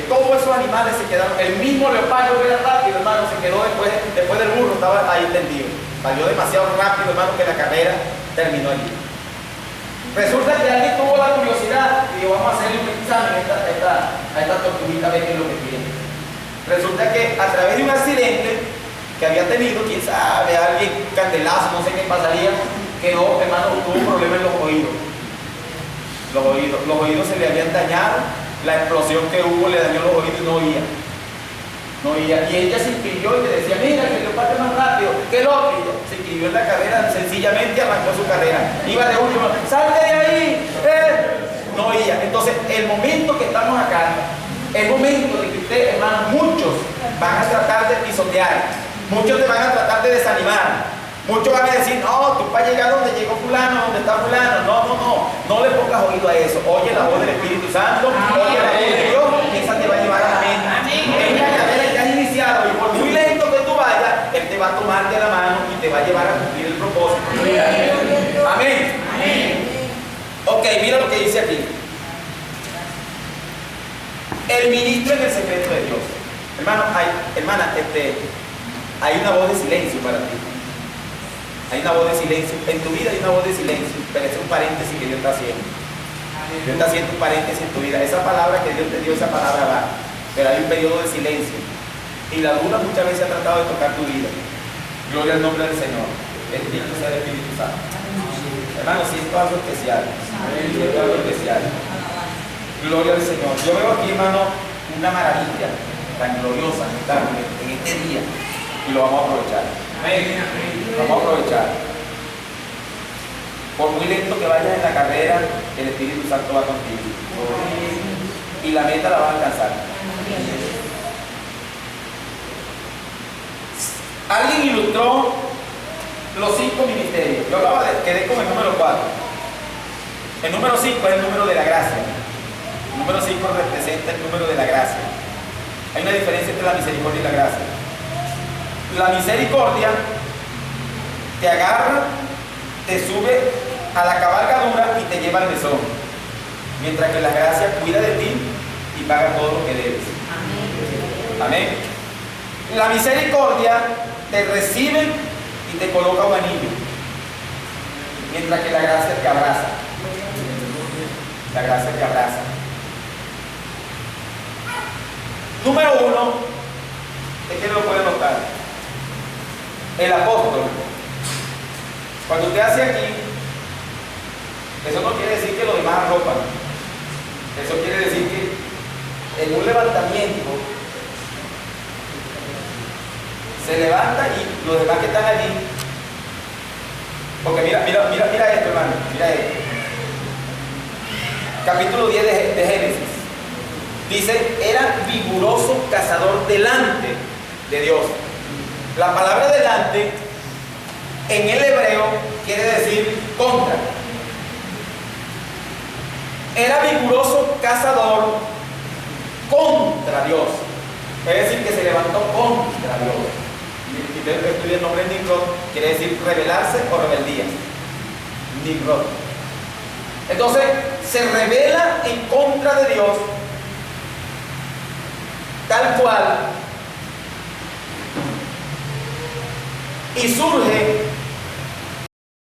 [SPEAKER 1] todos esos animales se quedaron. El mismo leopardo que era rápido, hermano, se quedó después del burro, estaba ahí tendido. Salió demasiado rápido, hermano, que la carrera terminó allí. Resulta que alguien tuvo la curiosidad y dijo, vamos a hacerle un examen a esta tortuguita, a ver qué es lo que tiene. Resulta que a través de un accidente que había tenido, quién sabe, alguien candelazo, no sé qué pasaría, quedó, hermano, tuvo un problema en los oídos. Los oídos se le habían dañado, la explosión que hubo le dañó los oídos y no oía. No oía. Y ella se inscribió y le decía, mira, que el leopardo es más rápido que el otro. Y ella se inscribió en la carrera, sencillamente arrancó su carrera. Iba de último, salte de ahí. No oía. Entonces, el momento que estamos acá, el momento de que ustedes, hermanos, muchos van a tratar de pisotear, muchos te van a tratar de desanimar. Muchos van a decir, no, tú para llegar donde llegó fulano, donde está fulano. No le pongas oído a eso. Oye la voz del Espíritu Santo, oye la voz de Dios, que esa te va a llevar a la mente. Es la carrera que has iniciado y por muy lento que tú vayas, Él te va a tomar de la mano y te va a llevar a cumplir el propósito. Amén. Ok, mira lo que dice aquí. El ministro en el secreto de Dios. Hermano, hermana, hay una voz de silencio para ti. Hay una voz de silencio. En tu vida hay una voz de silencio, pero es un paréntesis que Dios está haciendo. Dios está haciendo un paréntesis en tu vida. Esa palabra que Dios te dio, esa palabra va. Pero hay un periodo de silencio. Y la duda muchas veces ha tratado de tocar tu vida. Gloria al nombre del Señor. Bendito sea el Espíritu Santo. Hermano, siento algo especial. Siento algo especial. Gloria al Señor. Yo veo aquí, hermano, una maravilla tan gloriosa en este día. Y lo vamos a aprovechar. Lo vamos a aprovechar. Por muy lento que vayas en la carrera, el Espíritu Santo va contigo. Y la meta la vas a alcanzar. Alguien ilustró los 5 ministerios. Yo quedé con el número 4. El número 5 es el número de la gracia. El número 5 representa el número de la gracia. Hay una diferencia entre la misericordia y la gracia. La misericordia te agarra, te sube a la cabalgadura y te lleva al mesón. Mientras que la gracia cuida de ti y paga todo lo que debes. Amén. La misericordia te recibe y te coloca un anillo. Mientras que la gracia te abraza. La gracia te abraza. Número 1, es que lo puede notar. El apóstol. Cuando usted hace aquí, eso no quiere decir que los demás arropan. Eso quiere decir que en un levantamiento se levanta y los demás que están allí, porque mira esto, hermano, mira esto. Capítulo 10 de Génesis. Dice, era vigoroso cazador delante de Dios. La palabra delante en el hebreo quiere decir contra. Era vigoroso cazador contra Dios. Es decir, que se levantó contra Dios. Si usted estudia el nombre de Nimrod, quiere decir rebelarse o rebeldía. Nimrod. Entonces, se rebela en contra de Dios, tal cual, y surge